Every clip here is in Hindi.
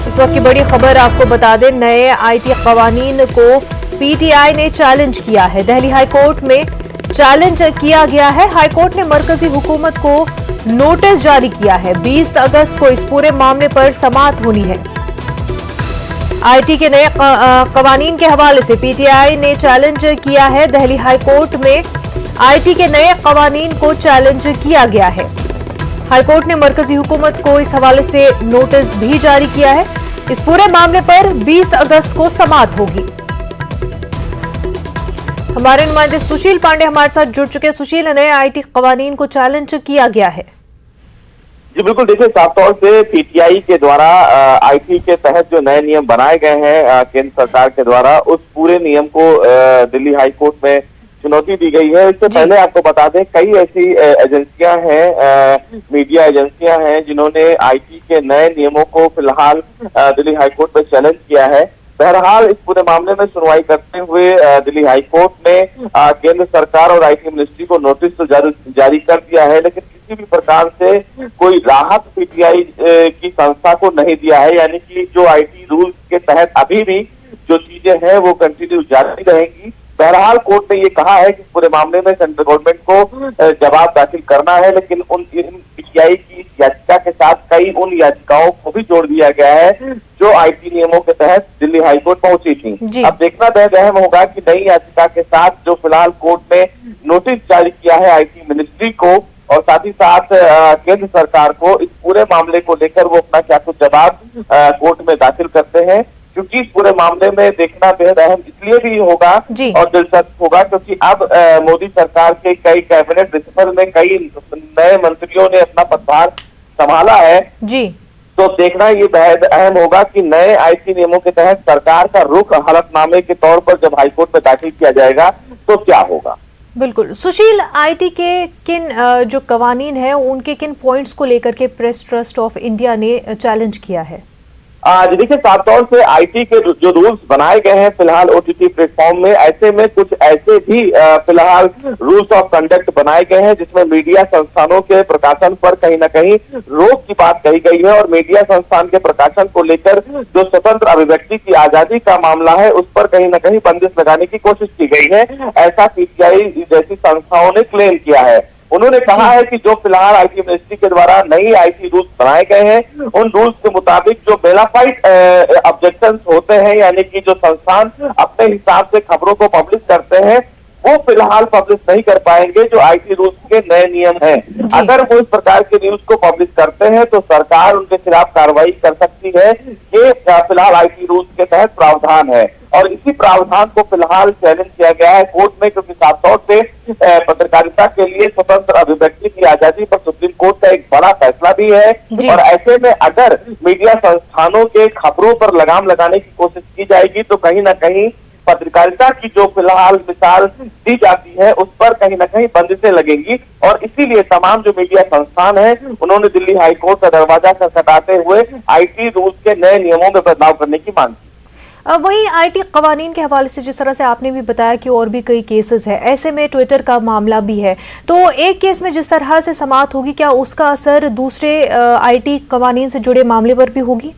इस वक्त की बड़ी खबर आपको बता दें, नए आईटी कवानीन को पीटीआई ने चैलेंज किया है। दिल्ली हाईकोर्ट में चैलेंज किया गया है। हाईकोर्ट ने मरकजी हुकूमत को नोटिस जारी किया है। 20 अगस्त को इस पूरे मामले पर समाअत होनी है। आईटी के नए कवानीन के हवाले से पीटीआई ने चैलेंज किया है। दिल्ली हाईकोर्ट में आईटी के नए कवानीन को चैलेंज किया गया है। हाईकोर्ट ने मरकजी हुकूमत को इस हवाले से नोटिस भी जारी किया है। इस पूरे मामले पर 20 अगस्त को समाअत होगी। हमारे नुमाइंदे सुशील पांडे हमारे साथ जुड़ चुके हैं। सुशील, नए आईटी कवानीन को चैलेंज किया गया है। जी बिल्कुल, देखिए साफ तौर से पीटीआई के द्वारा आईटी के तहत जो नए नियम बनाए गए हैं केंद्र सरकार के द्वारा, उस पूरे नियम को दिल्ली हाईकोर्ट में चुनौती दी गई है। इससे पहले आपको बता दें, कई ऐसी एजेंसियां हैं, मीडिया एजेंसियां हैं, जिन्होंने आईटी के नए नियमों को फिलहाल दिल्ली हाईकोर्ट में चैलेंज किया है। बहरहाल इस पूरे मामले में सुनवाई करते हुए दिल्ली हाईकोर्ट ने केंद्र सरकार और आईटी मिनिस्ट्री को नोटिस तो जारी कर दिया है, लेकिन किसी भी प्रकार से कोई राहत पीटीआई की संस्था को नहीं दिया है। यानी कि जो आईटी रूल्स के तहत अभी भी जो चीजें हैं वो कंटिन्यू जारी रहेंगी। बहरहाल कोर्ट ने ये कहा है कि पूरे मामले में सेंट्रल गवर्नमेंट को जवाब दाखिल करना है, लेकिन उन पीटीआई की याचिका के साथ कई उन याचिकाओं को भी जोड़ दिया गया है जो आईटी नियमों के तहत दिल्ली हाईकोर्ट पहुंची थी। अब देखना बेहद अहम होगा कि नई याचिका के साथ जो फिलहाल कोर्ट ने नोटिस जारी किया है आईटी मिनिस्ट्री को और साथ ही साथ केंद्र सरकार को, इस पूरे मामले को लेकर वो अपना क्या कुछ जवाब कोर्ट में दाखिल करते हैं, क्योंकि इस पूरे मामले में देखना बेहद अहम इसलिए भी होगा और दिलचस्प होगा क्योंकि अब मोदी सरकार के कई कैबिनेट रिशफल में कई नए मंत्रियों ने अपना पदभार संभाला है जी। तो देखना ये बेहद अहम होगा कि नए आईटी नियमों के तहत सरकार का रुख हलफनामे के तौर पर जब हाईकोर्ट में दाखिल किया जाएगा तो क्या होगा। बिल्कुल सुशील, आईटी के किन जो कवानीन है उनके किन पॉइंट्स को लेकर के प्रेस ट्रस्ट ऑफ इंडिया ने चैलेंज किया है? देखिए साफ तौर से आईटी के जो रूल्स बनाए गए हैं फिलहाल ओटीटी प्लेटफॉर्म में, ऐसे में कुछ ऐसे भी फिलहाल रूल्स ऑफ कंडक्ट बनाए गए हैं जिसमें मीडिया संस्थानों के प्रकाशन पर कहीं ना कहीं रोक की बात कही गई है और मीडिया संस्थान के प्रकाशन को लेकर जो स्वतंत्र अभिव्यक्ति की आजादी का मामला है उस पर कहीं ना कहीं बंदिश लगाने की कोशिश की गई है, ऐसा पीटीआई जैसी संस्थाओं ने क्लेम किया है। उन्होंने कहा है कि जो फिलहाल आईटी मिनिस्ट्री के द्वारा नई आईटी रूल्स बनाए गए हैं उन रूल्स के मुताबिक जो बेलाफाइड ऑब्जेक्शंस होते हैं, यानी कि जो संस्थान अपने हिसाब से खबरों को पब्लिश करते हैं वो फिलहाल पब्लिश नहीं कर पाएंगे जो आईटी रूल्स के नए नियम हैं। अगर वो इस प्रकार के न्यूज को पब्लिश करते हैं तो सरकार उनके खिलाफ कार्रवाई कर सकती है। ये फिलहाल आईटी रूल्स के तहत प्रावधान है और इसी प्रावधान को फिलहाल चैलेंज किया गया है कोर्ट में, क्योंकि साफ तौर से पत्रकारिता के लिए स्वतंत्र अभिव्यक्ति की आजादी पर सुप्रीम कोर्ट का एक बड़ा फैसला भी है और ऐसे में अगर मीडिया संस्थानों के खबरों पर लगाम लगाने की कोशिश की जाएगी तो कहीं ना कहीं पत्रकारिता की जो फिलहाल मिसाल दी जाती है उस पर कहीं ना कहीं बंदिशें लगेंगी और इसीलिए तमाम जो मीडिया संस्थान है उन्होंने दिल्ली हाईकोर्ट का दरवाजा खटखटाते हुए आईटी रूल्स के नए नियमों में बदलाव करने की मांग की। वहीं आईटी कवानीन के हवाले से जिस तरह से आपने भी बताया कि और भी कई केसेस है, ऐसे में ट्विटर का मामला भी है, तो एक केस में जिस तरह से समाअत होगी क्या उसका असर दूसरे आईटी कवानीन से जुड़े मामले पर भी होगी?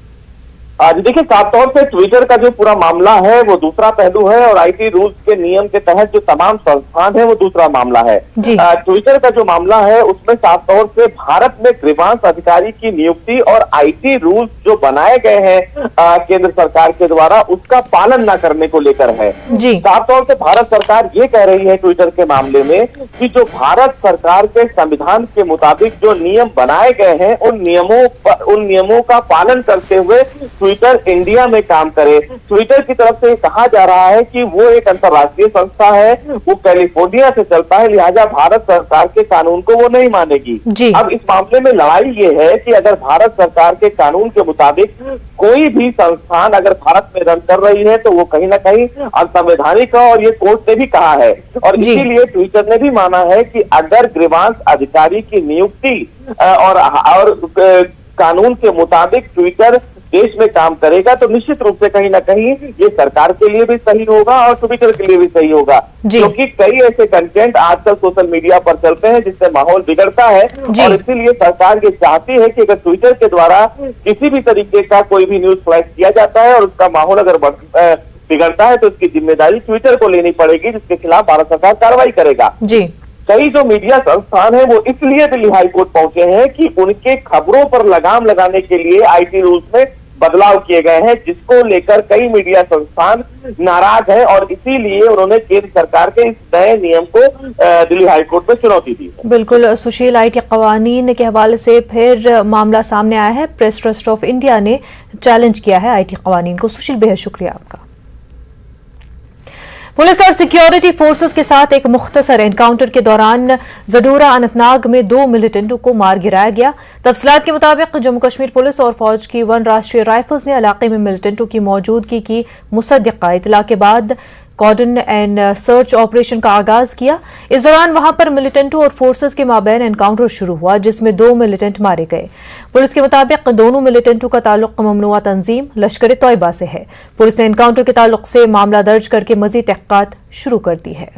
देखिए साफ तौर से ट्विटर का जो पूरा मामला है वो दूसरा पहलू है और आईटी रूल्स के नियम के तहत जो तमाम संस्थान है वो दूसरा मामला है। ट्विटर का जो मामला है उसमें साफ तौर से भारत में ग्रीवांस अधिकारी की नियुक्ति और आईटी रूल्स जो बनाए गए हैं केंद्र सरकार के द्वारा उसका पालन न करने को लेकर है। साफ तौर से भारत सरकार ये कह रही है ट्विटर के मामले में कि जो भारत सरकार के संविधान के मुताबिक जो नियम बनाए गए हैं उन नियमों का पालन करते हुए ट्विटर इंडिया में काम करे। ट्विटर की तरफ से कहा जा रहा है कि वो एक अंतर्राष्ट्रीय संस्था है, वो कैलिफोर्निया से चलता है, लिहाजा भारत सरकार के कानून को वो नहीं मानेगी। अब इस मामले में लड़ाई ये है कि अगर भारत सरकार के कानून के मुताबिक कोई भी संस्थान अगर भारत में रन कर रही है तो वो कहीं ना कहीं असंवैधानिक है और ये कोर्ट ने भी कहा है और इसीलिए ट्विटर ने भी माना है कि अगर ग्रीवांस अधिकारी की नियुक्ति और कानून के मुताबिक ट्विटर देश में काम करेगा तो निश्चित रूप से कहीं ना कहीं ये सरकार के लिए भी सही होगा और ट्विटर के लिए भी सही होगा, क्योंकि कई ऐसे कंटेंट आजकल सोशल मीडिया पर चलते हैं जिससे माहौल बिगड़ता है। और इसीलिए सरकार ये चाहती है कि अगर ट्विटर के द्वारा किसी भी तरीके का कोई भी न्यूज फ्लैश किया जाता है और उसका माहौल अगर बिगड़ता है तो इसकी जिम्मेदारी ट्विटर को लेनी पड़ेगी, जिसके खिलाफ भारत सरकार कार्रवाई करेगा। कई जो मीडिया संस्थान है वो इसलिए दिल्ली हाईकोर्ट पहुंचे हैं कि उनके खबरों पर लगाम लगाने के लिए आईटी रूल्स में बदलाव किए गए हैं, जिसको लेकर कई मीडिया संस्थान नाराज हैं और इसीलिए उन्होंने केंद्र सरकार के इस नए नियम को दिल्ली हाईकोर्ट में चुनौती दी है। बिल्कुल सुशील, आईटी कवानीन के हवाले से फिर मामला सामने आया है। प्रेस ट्रस्ट ऑफ इंडिया ने चैलेंज किया है आईटी कवानीन को। सुशील, बेहद शुक्रिया आपका। पुलिस और सिक्योरिटी फोर्सेस के साथ एक मुख्तसर एनकाउंटर के दौरान जडूरा अनंतनाग में 2 मिलिटेंटों को मार गिराया गया। तफसीलात के मुताबिक जम्मू कश्मीर पुलिस और फौज की 1 राष्ट्रीय राइफल्स ने इलाके में मिलिटेंटों की मौजूदगी की मुसद्दिका इतला के बाद कॉर्डन एंड सर्च ऑपरेशन का आगाज किया। इस दौरान वहां पर मिलिटेंटों और फोर्सेस के माबैन एनकाउंटर शुरू हुआ, जिसमें 2 मिलिटेंट मारे गए। पुलिस के मुताबिक दोनों मिलिटेंटों का ताल्लुक ममनुआ तंजीम लश्कर तौयबा से है। पुलिस ने एनकाउंटर के ताल्लुक से मामला दर्ज करके मजीद तहकीकात शुरू कर दी है।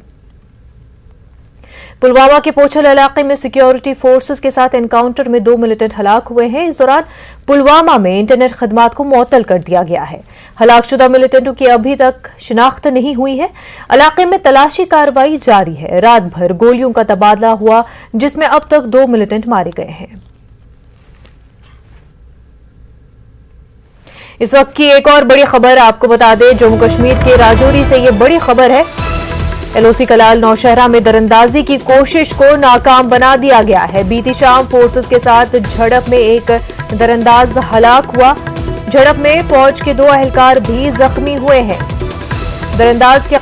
पुलवामा के पोछल इलाके में सिक्योरिटी फोर्सेस के साथ एनकाउंटर में 2 मिलिटेंट हलाक हुए हैं। इस दौरान पुलवामा में इंटरनेट खदमात को मुअत्तल कर दिया गया है। हलाकशुदा मिलिटेंटों की अभी तक शिनाख्त नहीं हुई है। इलाके में तलाशी कार्रवाई जारी है। रात भर गोलियों का तबादला हुआ, जिसमें अब तक 2 मिलिटेंट मारे गए हैं। इस वक्त की एक और बड़ी खबर आपको बता दें, जम्मू कश्मीर के राजौरी से ये बड़ी खबर है। एलओसी कलाल नौशहरा में दरअंदाजी की कोशिश को नाकाम बना दिया गया है। बीती शाम फोर्सेस के साथ झड़प में एक दरअंदाज हलाक हुआ। झड़प में फौज के 2 अहलकार भी जख्मी हुए हैं। दरअंदाज के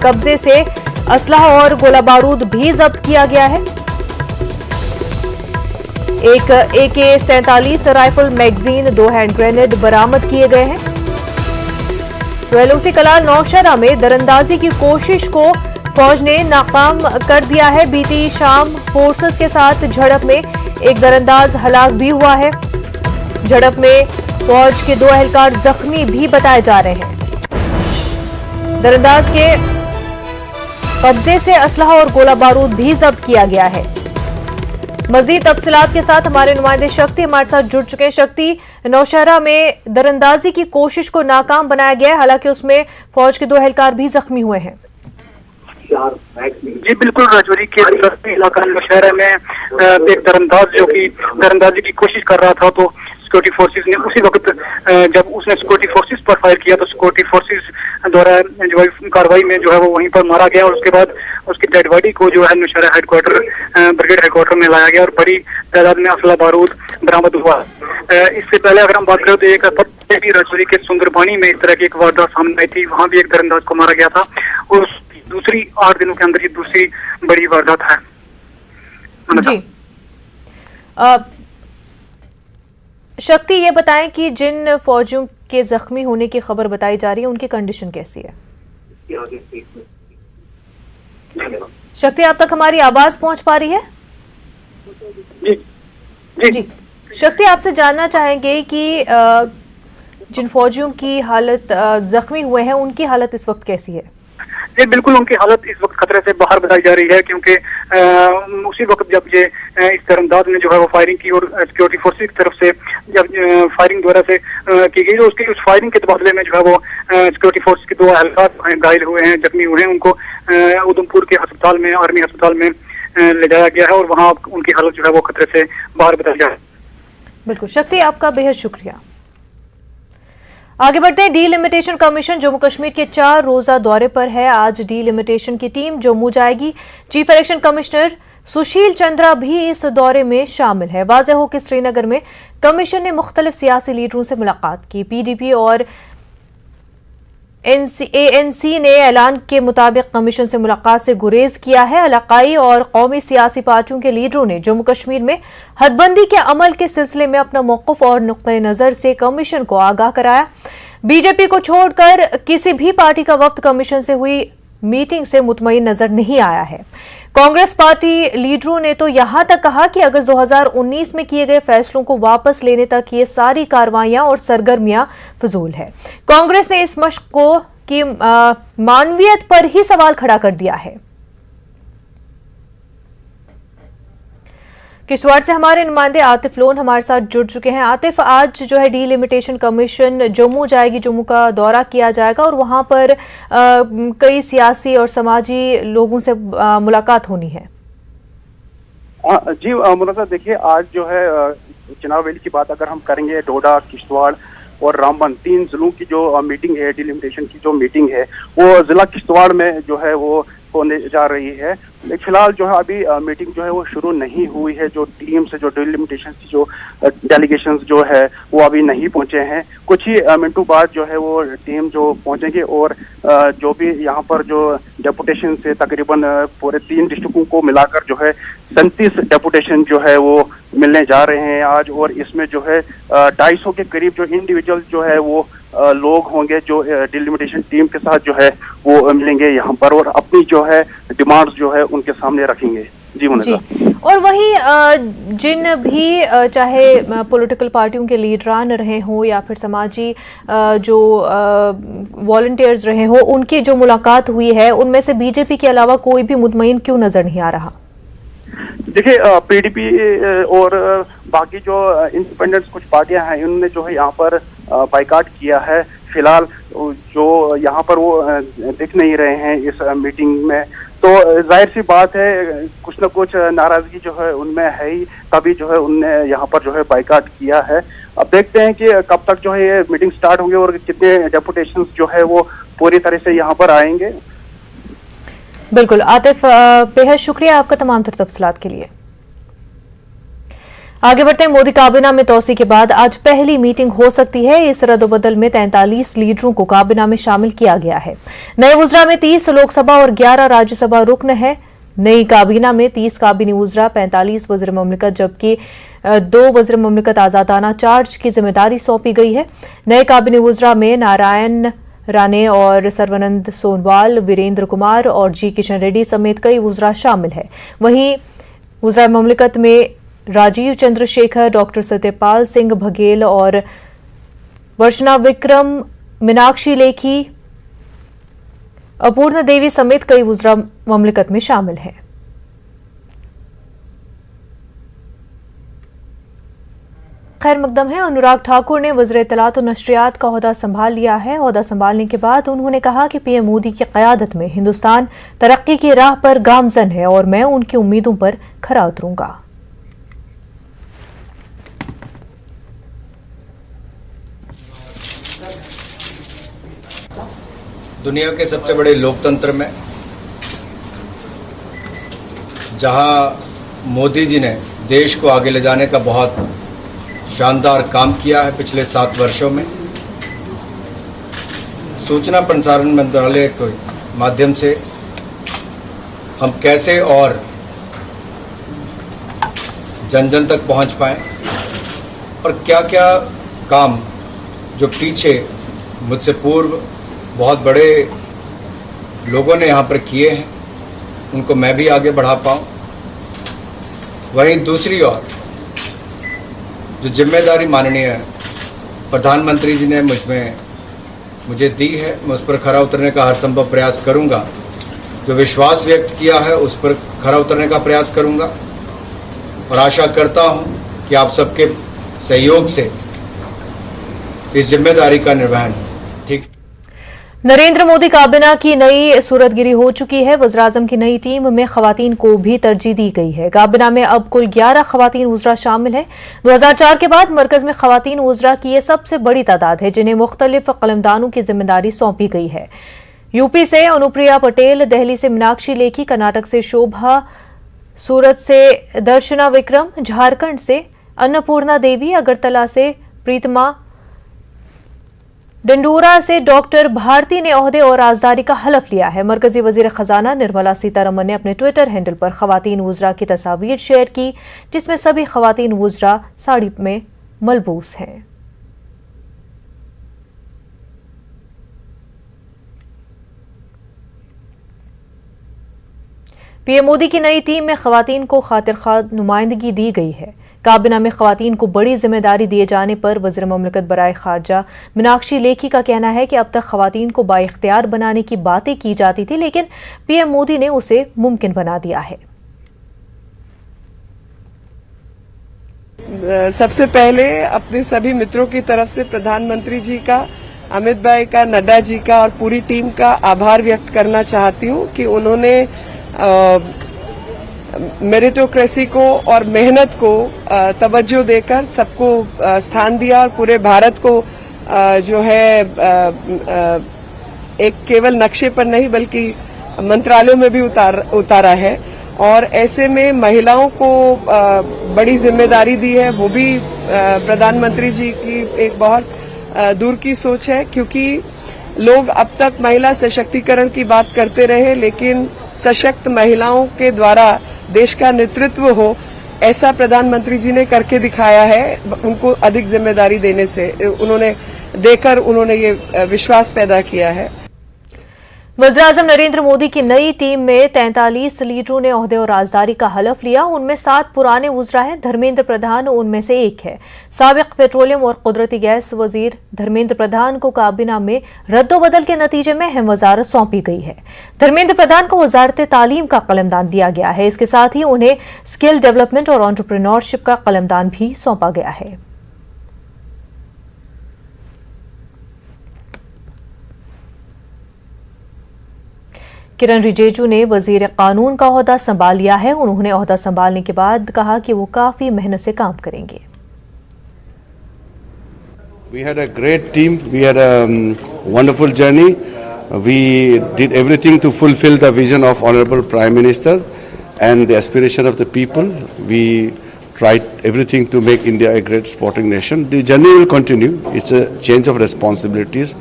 कब्जे से असलहा और गोला बारूद भी जब्त किया गया है। एक AK-47 rifle magazine, 2 hand grenade बरामद किए गए हैं। तो एलओसी कलाल नौशहरा में दरअंदाजी की कोशिश को फौज ने नाकाम कर दिया है। बीती शाम फोर्सेस के साथ झड़प में एक दरअंदाज हलाक भी हुआ है। झड़प में फौज के 2 अहलकार जख्मी भी बताए जा रहे हैं। दरअंदाज के कब्जे से असलहा और गोला बारूद भी जब्त किया गया है। मजीद तफसीलात के साथ हमारे नुमाइंदे शक्ति हमारे साथ जुड़ चुके हैं। शक्ति, नौशहरा में दरअंदाजी की कोशिश को नाकाम बनाया गया है, हालांकि उसमें फौज के 2 अहलकार भी जख्मी हुए हैं। जी बिल्कुल, राजौरी के इलाका नौशहरा में एक दरअंदाज जो कि दरअंदाजी की कोशिश कर रहा था, तो सिक्योरिटी फोर्सेस ने उसी वक्त जब उसने सिक्योरिटी फोर्सेस पर फायर किया तो सिक्योरिटी फोर्सेस द्वारा जो है कार्रवाई में जो है वो वहीं पर मारा गया और उसके बाद उसकी डेड बॉडी को जो है नौशहरा हेडक्वार्टर ब्रिगेड हेडक्वार्टर में लाया गया और बड़ी तादाद में असला बारूद बरामद हुआ। इससे पहले अगर हम बात करें तो एक राजौरी के सुंदरबानी में इस तरह की एक वारदात सामने आई थी, वहां भी एक दरअंदाज को मारा गया था और दूसरी 8 दिनों के अंदर ये दूसरी बड़ी वारदात है। जी शक्ति, ये बताएं कि जिन फौजियों के जख्मी होने की खबर बताई जा रही है उनकी कंडीशन कैसी है? शक्ति, आप तक हमारी आवाज पहुंच पा रही है? जी शक्ति, आपसे जानना चाहेंगे कि जिन फौजियों की हालत जख्मी हुए हैं उनकी हालत इस वक्त कैसी है? जी बिल्कुल, उनकी हालत इस वक्त खतरे से बाहर बताई जा रही है, क्योंकि उसी वक्त जब ये इस दरअंदाज ने जो है वो फायरिंग की और सिक्योरिटी फोर्सेस की तरफ से जब फायरिंग द्वारा से की गई तो उसकी उस फायरिंग के तबादले में जो है वो सिक्योरिटी फोर्स के 2 अहलकार घायल हुए हैं, जख्मी हुए हैं। उनको उधमपुर के अस्पताल में, आर्मी अस्पताल में ले जाया गया है और वहाँ उनकी हालत जो है वो खतरे से बाहर बताई जा रही है। बिल्कुल शक्ति, आपका बेहद शुक्रिया। आगे बढ़ते हैं। डीलिमिटेशन कमीशन जम्मू कश्मीर के 4 रोजा दौरे पर है। आज डीलिमिटेशन की टीम जम्मू जाएगी। Chief election commissioner Sushil Chandra भी इस दौरे में शामिल है। वाज़ेह हो कि श्रीनगर में कमीशन ने मुख्तलिफ सियासी लीडरों से मुलाकात की। PDP और ANC ने ऐलान के मुताबिक कमीशन से मुलाकात से गुरेज किया है। इलाकाई और कौमी सियासी पार्टियों के लीडरों ने जम्मू कश्मीर में हदबंदी के अमल के सिलसिले में अपना मौक़िफ़ और नुक्ते नज़र से कमीशन को आगाह कराया। बीजेपी को छोड़कर किसी भी पार्टी का वफ्द कमीशन से हुई मीटिंग से मुतमईन नजर नहीं आया है। कांग्रेस पार्टी लीडरों ने तो यहां तक कहा कि अगस्त 2019 में किए गए फैसलों को वापस लेने तक ये सारी कार्रवाइयां और सरगर्मियां फजूल है। कांग्रेस ने इस मशक को की मानवियत पर ही सवाल खड़ा कर दिया है। किश्तवाड़ से हमारे नुमाइंदे आतिफ लोन हमारे साथ जुड़ चुके हैं। आतिफ, आज जो है डीलिमिटेशन कमीशन जम्मू जाएगी, जम्मू का दौरा किया जाएगा और वहां पर कई सियासी और समाजी लोगों से मुलाकात होनी है। जी मुनव्वर, देखिए आज जो है चिनाब वैली की बात अगर हम करेंगे, डोडा, किश्तवाड़ और रामबन 3 जिलों की जो मीटिंग है, डिलिमिटेशन की जो मीटिंग है, वो जिला किश्तवाड़ में जो है वो होने जा रही है। फिलहाल जो है अभी मीटिंग जो है वो शुरू नहीं हुई है। जो टीम से जो डिलिमिटेशन की जो डेलीगेशंस जो है वो अभी नहीं पहुंचे हैं। कुछ ही मिनटों बाद जो है वो टीम जो पहुंचेंगे और जो भी यहाँ पर जो डेपुटेशन से तकरीबन पूरे 3 डिस्ट्रिक्टों को मिलाकर जो है 37 डेपुटेशन जो है वो मिलने जा रहे हैं आज। और इसमें जो है 250 के करीब जो इंडिविजुअल जो है वो लोग होंगे जो डिलिमिटेशन टीम के साथ जो है वो मिलेंगे यहाँ पर और अपनी जो है डिमांड्स जो है उनके सामने रखेंगे। जी। और वहीं जिन भी चाहे पॉलिटिकल पार्टियों के लीडरान रहे हों या फिर समाजी जो वॉलंटियर्स रहे हों, उनकी जो मुलाकात हुई है उनमें से बीजेपी के अलावा कोई भी मुतमईन क्यों नजर नहीं आ रहा? देखिए पीडीपी और बाकी जो इंडिपेंडेंट कुछ पार्टियां हैं इन्होंने जो है यहाँ पर बाइकाट किया है। फिलहाल जो यहाँ पर वो दिख नहीं रहे हैं इस मीटिंग में, तो जाहिर सी बात है कुछ न कुछ नाराजगी जो है उनमें है ही, तभी जो है उनने यहाँ पर जो है बाइकाट किया है। अब देखते हैं कि कब तक जो है ये मीटिंग स्टार्ट होंगे और कितने डेपुटेशन जो है वो पूरी तरह से यहाँ पर आएंगे। बिल्कुल आतिफ, बेहद शुक्रिया आपका तमाम तफसीलात के लिए। आगे बढ़ते हैं। मोदी काबीना में तोसी के बाद आज पहली मीटिंग हो सकती है। इस रद्दोबदल में 43 लीडरों को काबीना में शामिल किया गया है। नए वुज़रा में 30 लोकसभा और 11 राज्यसभा रुकन है। नई काबीना में 30 काबीनी वुज़रा, 45 वज़ीर ममलिकत जबकि 2 वज़ीर ममलिकत आज़ादाना चार्ज की जिम्मेदारी सौंपी गई है। नए काबीनी वुज़रा में नारायण राणे और सर्वानंद सोनोवाल, वीरेंद्र कुमार और जी किशन रेड्डी समेत कई वुज़रा शामिल है। वहीं वज़ीर ममलिकत में राजीव चंद्रशेखर, डॉक्टर सत्यपाल सिंह बघेल और वर्षना विक्रम, मीनाक्षी लेखी, अपूर्ण देवी समेत कई वुज़रा ममलिकत में शामिल हैं। खैर मकदम है, अनुराग ठाकुर ने वज़ीर इत्तलात और नशरियात का ओहदा संभाल लिया है। ओहदा संभालने के बाद उन्होंने कहा कि पीएम मोदी की क़यादत में हिंदुस्तान तरक्की की राह पर गामजन है और मैं उनकी उम्मीदों पर खरा उतरूंगा। दुनिया के सबसे बड़े लोकतंत्र में जहां मोदी जी ने देश को आगे ले जाने का बहुत शानदार काम किया है पिछले 7 वर्षों में, सूचना प्रसारण मंत्रालय के माध्यम से हम कैसे और जन जन तक पहुंच पाएं और क्या क्या काम जो पीछे मुझसे पूर्व बहुत बड़े लोगों ने यहाँ पर किए हैं उनको मैं भी आगे बढ़ा पाऊँ। वहीं दूसरी ओर जो जिम्मेदारी माननीय प्रधानमंत्री जी ने मुझे दी है, मैं उस पर खरा उतरने का हर संभव प्रयास करूंगा। जो विश्वास व्यक्त किया है उस पर खरा उतरने का प्रयास करूंगा और आशा करता हूं कि आप सबके सहयोग से इस जिम्मेदारी का निर्वहन ठीक। नरेंद्र मोदी काबीना की नई सूरतगिरी हो चुकी है। वज़ीर-ए-आज़म की नई टीम में खवातीन को भी तरजीह दी गई है। काबीना में अब कुल 11 खवातीन वुज़रा शामिल हैं। 2004 के बाद मरकज में खवातीन वुज़रा की यह सबसे बड़ी तादाद है जिन्हें मुख्तलिफ कलमदानों की जिम्मेदारी सौंपी गई है। यूपी से अनुप्रिया पटेल, दिल्ली से मीनाक्षी लेखी, कर्नाटक से शोभा, सूरत से दर्शना विक्रम, झारखंड से अन्नपूर्णा देवी, अगरतला से प्रीतमा, डंडोरा से डॉक्टर भारती ने ओहदे और राजदारी का हलफ लिया है। मरकजी वजीर खजाना निर्मला सीतारमन ने अपने ट्विटर हैंडल पर खवातीन वुज़रा की तस्वीर शेयर की जिसमें सभी खवातीन वुज़रा साड़ी में मलबूस हैं। पीएम मोदी की नई टीम में खवातीन को खातिरख्वाह नुमाइंदगी दी गई है। काबीना में खवातीन को बड़ी जिम्मेदारी दिए जाने पर वज़ीर ममलकत बराए खारजा मीनाक्षी लेखी का कहना है कि अब तक खवातीन को बाइख्तियार बनाने की बातें की जाती थी, लेकिन पीएम मोदी ने उसे मुमकिन बना दिया है। सबसे पहले अपने सभी मित्रों की तरफ से प्रधानमंत्री जी का, अमित भाई का, नड्डा जी का और पूरी टीम का आभार व्यक्त करना चाहती हूं कि उन्होंने मेरिटोक्रेसी को और मेहनत को तवज्जो देकर सबको स्थान दिया और पूरे भारत को जो है एक केवल नक्शे पर नहीं बल्कि मंत्रालयों में भी उतारा है। और ऐसे में महिलाओं को बड़ी जिम्मेदारी दी है, वो भी प्रधानमंत्री जी की एक बहुत दूर की सोच है, क्योंकि लोग अब तक महिला सशक्तिकरण की बात करते रहे, लेकिन सशक्त महिलाओं के द्वारा देश का नेतृत्व हो ऐसा प्रधानमंत्री जी ने करके दिखाया है। उनको अधिक जिम्मेदारी देने से उन्होंने ये विश्वास पैदा किया है। वज़ीर-ए-आज़म नरेंद्र मोदी की नई टीम में 43 लीडरों ने ओहदे और राजदारी का हलफ लिया। उनमें 7 पुराने वुज़रा हैं। धर्मेंद्र प्रधान उनमें से एक है। साबिक पेट्रोलियम और कुदरती गैस वजीर धर्मेंद्र प्रधान को काबीना में रद्दोबदल के नतीजे में अहम वजारत सौंपी गई है। धर्मेंद्र प्रधान को वजारत तालीम का कलमदान दिया गया है। इसके साथ ही उन्हें स्किल डेवलपमेंट और एंटरप्रेन्योरशिप का कलमदान भी सौंपा गया है। किरण रिजिजू ने वजीर कानून का ओहदा संभाल लिया है। उन्होंने ओहदा संभालने के बाद कहा कि वो काफी मेहनत से काम करेंगे। We had a great team. We had a wonderful journey. We did everything to fulfill the vision of Honorable Prime Minister and the aspiration of the people. We tried everything to make India a great sporting nation. The journey will continue. It's a change of responsibilities.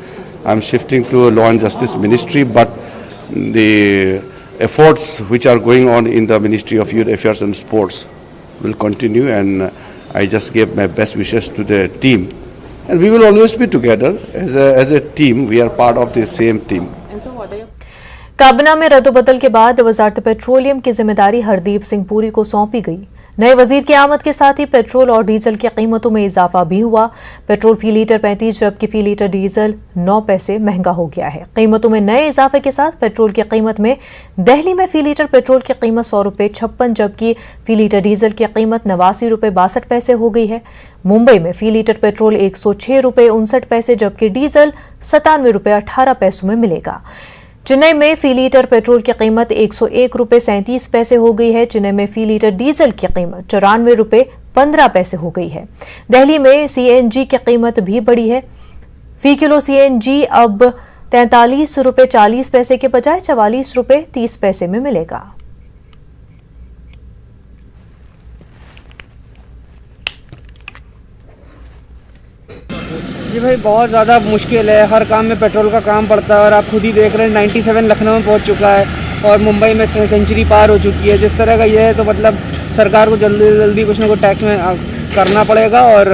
I'm shifting to a law and justice ministry, but the efforts which are going on in the Ministry of Youth Affairs and Sports will continue, and I just gave my best wishes to the team, and we will always be together as a team. We are part of the same team. काबीना में रद्दोबदल के बाद वजारत पेट्रोलियम की जिम्मेदारी हरदीप सिंह पुरी को सौंपी गई। नए वजीर की आमद के साथ ही पेट्रोल और डीजल की कीमतों में इजाफा भी हुआ। पेट्रोल फी लीटर 35 जबकि फी लीटर डीजल 9 पैसे महंगा हो गया है। कीमतों में नए इजाफे के साथ पेट्रोल की कीमत में दिल्ली में फी लीटर पेट्रोल की कीमत 100 रुपये 56 जबकि फी लीटर डीजल की कीमत 89 रुपये 62 पैसे हो गई है। मुंबई में फी लीटर पेट्रोल 106 रुपये 59 पैसे जबकि डीजल 97 रुपये 18 पैसों में मिलेगा। चेन्नई में फी लीटर पेट्रोल की कीमत 101 रुपये 37 पैसे हो गई है। चेन्नई में फी लीटर डीजल की कीमत 94 रुपये 15 पैसे हो गई है। दिल्ली में सीएनजी की कीमत भी बढ़ी है। फी किलो सीएनजी अब 43 रुपये 40 पैसे के बजाय 44 रुपये 30 पैसे में मिलेगा। जी भाई, बहुत ज़्यादा मुश्किल है। हर काम में पेट्रोल का काम पड़ता है और आप खुद ही देख रहे हैं 97 लखनऊ में पहुंच चुका है और मुंबई में सेंचुरी पार हो चुकी है। जिस तरह का ये है तो मतलब सरकार को जल्दी जल्दी कुछ ना कुछ टैक्स में करना पड़ेगा और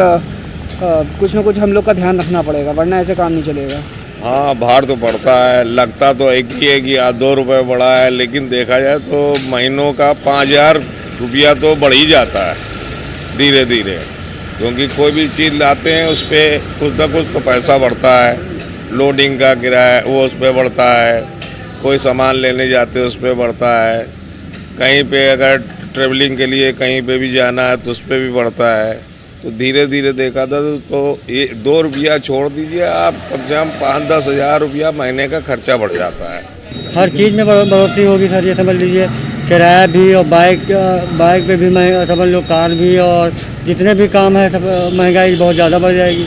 कुछ ना कुछ हम लोग का ध्यान रखना पड़ेगा, वरना ऐसे काम नहीं चलेगा। हाँ, भार तो पड़ता है। लगता तो एक ही है कि 2 रुपये बढ़ा है, लेकिन देखा जाए तो महीनों का 5000 रुपया तो बढ़ ही जाता है धीरे धीरे, क्योंकि कोई भी चीज़ लाते हैं उस पर कुछ ना कुछ तो पैसा बढ़ता है। लोडिंग का किराया वो उस पर बढ़ता है, कोई सामान लेने जाते हैं उस पर बढ़ता है, कहीं पे अगर ट्रेवलिंग के लिए कहीं पे भी जाना है तो उस पर भी बढ़ता है। तो धीरे धीरे देखा था तो ये 2 रुपया छोड़ दीजिए आप, कम से कम 5-10 हज़ार रुपया महीने का खर्चा बढ़ जाता है। हर चीज़ में बढ़ोतरी होगी सर, ये समझ लीजिए। किराया भी और बाइक पे भी समझ लो, कार भी, और जितने भी काम है सब महंगाई बहुत ज़्यादा बढ़ जाएगी।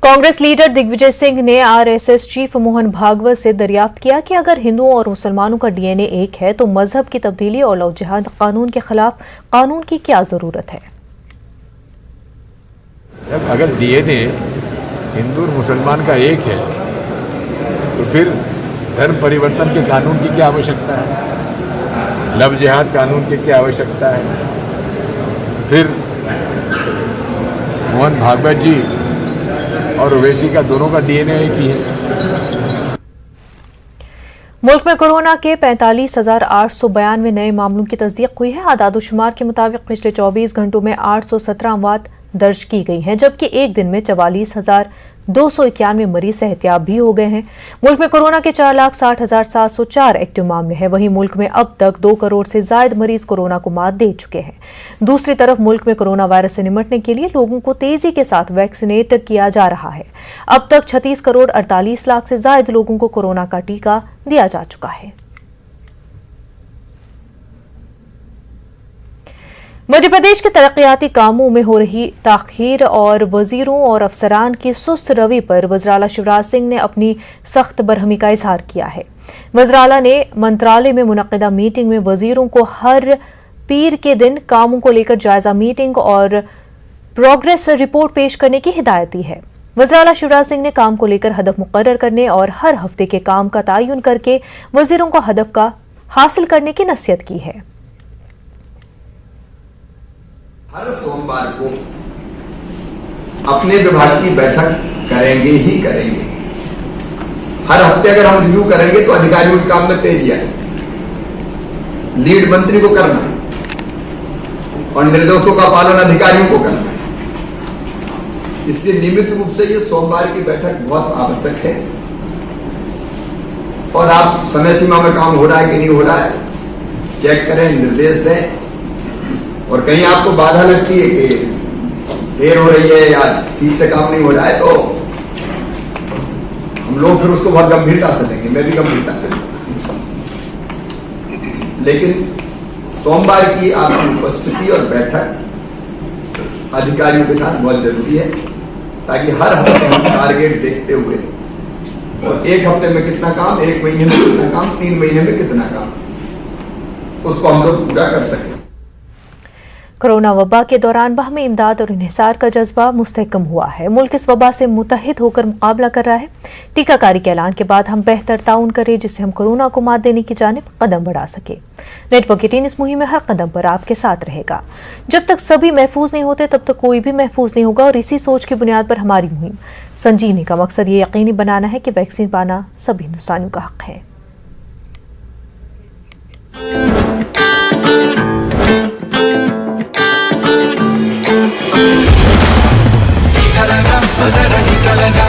कांग्रेस लीडर दिग्विजय सिंह ने आरएसएस चीफ मोहन भागवत से दरियाफ्त किया कि अगर हिंदुओं और मुसलमानों का डीएनए एक है तो मजहब की तब्दीली और लव जिहाद कानून के खिलाफ कानून की क्या जरूरत है। अगर डीएनए हिंदू और मुसलमान का एक है तो फिर धर्म परिवर्तन के कानून की क्या आवश्यकता है, लव जिहाद कानून की क्या आवश्यकता है। फिर मोहन भागवत जी और ओवैसी का दोनों का डीएनए एक ही है। मुल्क में कोरोना के 45,892 नए मामलों की तस्दीक हुई है। आदादोशुमार के मुताबिक पिछले 24 घंटों में 817 अमवात दर्ज की गई हैं, जबकि एक दिन में 44,291 मरीज सेहतियाब भी हो गए हैं। मुल्क में कोरोना के 4,60,704 एक्टिव मामले हैं। वहीं मुल्क में अब तक 2 करोड़ से ज्यादा मरीज कोरोना को मात दे चुके हैं। दूसरी तरफ मुल्क में कोरोना वायरस से निपटने के लिए लोगों को तेजी के साथ वैक्सीनेट किया जा रहा है। अब तक 36 करोड़ 48 लाख से ज्यादा लोगों को कोरोना का टीका दिया जा चुका है। मध्य प्रदेश के तरक्याती कामों में हो रही ताखीर और वजीरों और अफसरान की सुस्त रवि पर वज़ीर-ए-आला शिवराज सिंह ने अपनी सख्त बरहमी का इजहार किया है। वज़ीर-ए-आला ने मंत्रालय में मुनक्किदा मीटिंग में वजीरों को हर पीर के दिन कामों को लेकर जायजा मीटिंग और प्रोग्रेस रिपोर्ट पेश करने की हिदायत दी है। वज़ीर-ए-आला शिवराज सिंह ने काम को लेकर हदफ मुकर्रर करने और हर हफ्ते के काम का तयन करके वजीरों को हदफ का हासिल करने की नसीहत की है। हर सोमवार को अपने विभाग की बैठक करेंगे ही करेंगे। हर हफ्ते अगर हम रिव्यू करेंगे तो अधिकारियों के काम में तेजी आएगी। लीड मंत्री को करना है और निर्देशों का पालन अधिकारियों को करना है। इसलिए नियमित रूप से ये सोमवार की बैठक बहुत आवश्यक है और आप समय सीमा में काम हो रहा है कि नहीं हो रहा है चेक करें, निर्देश दें। और कहीं आपको बाधा लगती है कि देर हो रही है या ठीक से काम नहीं हो रहा है तो हम लोग फिर उसको बहुत गंभीरता से लेंगे, मैं भी गंभीरता से लूंगा। लेकिन सोमवार की आपकी उपस्थिति और बैठक अधिकारियों के साथ बहुत जरूरी है ताकि हर हफ्ते हम टारगेट देखते हुए और एक हफ्ते में कितना काम, एक महीने में कितना काम, 3 महीने में कितना काम, उसको हम लोग पूरा कर सकें। कोरोना वबा के दौरान बाहमी इमदाद और इन्हिसार का जज्बा मुस्तहकम हुआ है। मुल्क इस वबा से मुत्तहिद होकर मुकाबला कर रहा है। टीकाकारी के ऐलान के बाद हम बेहतर ताउन करें जिससे हम कोरोना को मात देने की जानिब कदम बढ़ा सके। नेटवर्क 18 इस मुहिम में हर कदम पर आपके साथ रहेगा। जब तक सभी महफूज नहीं होते तब तक कोई भी महफूज नहीं होगा और इसी सोच की बुनियाद पर हमारी मुहिम संजीवनी का मकसद ये यकीनी बनाना है कि वैक्सीन पाना सभी हिंदुस्तानियों का हक है। टीका लगा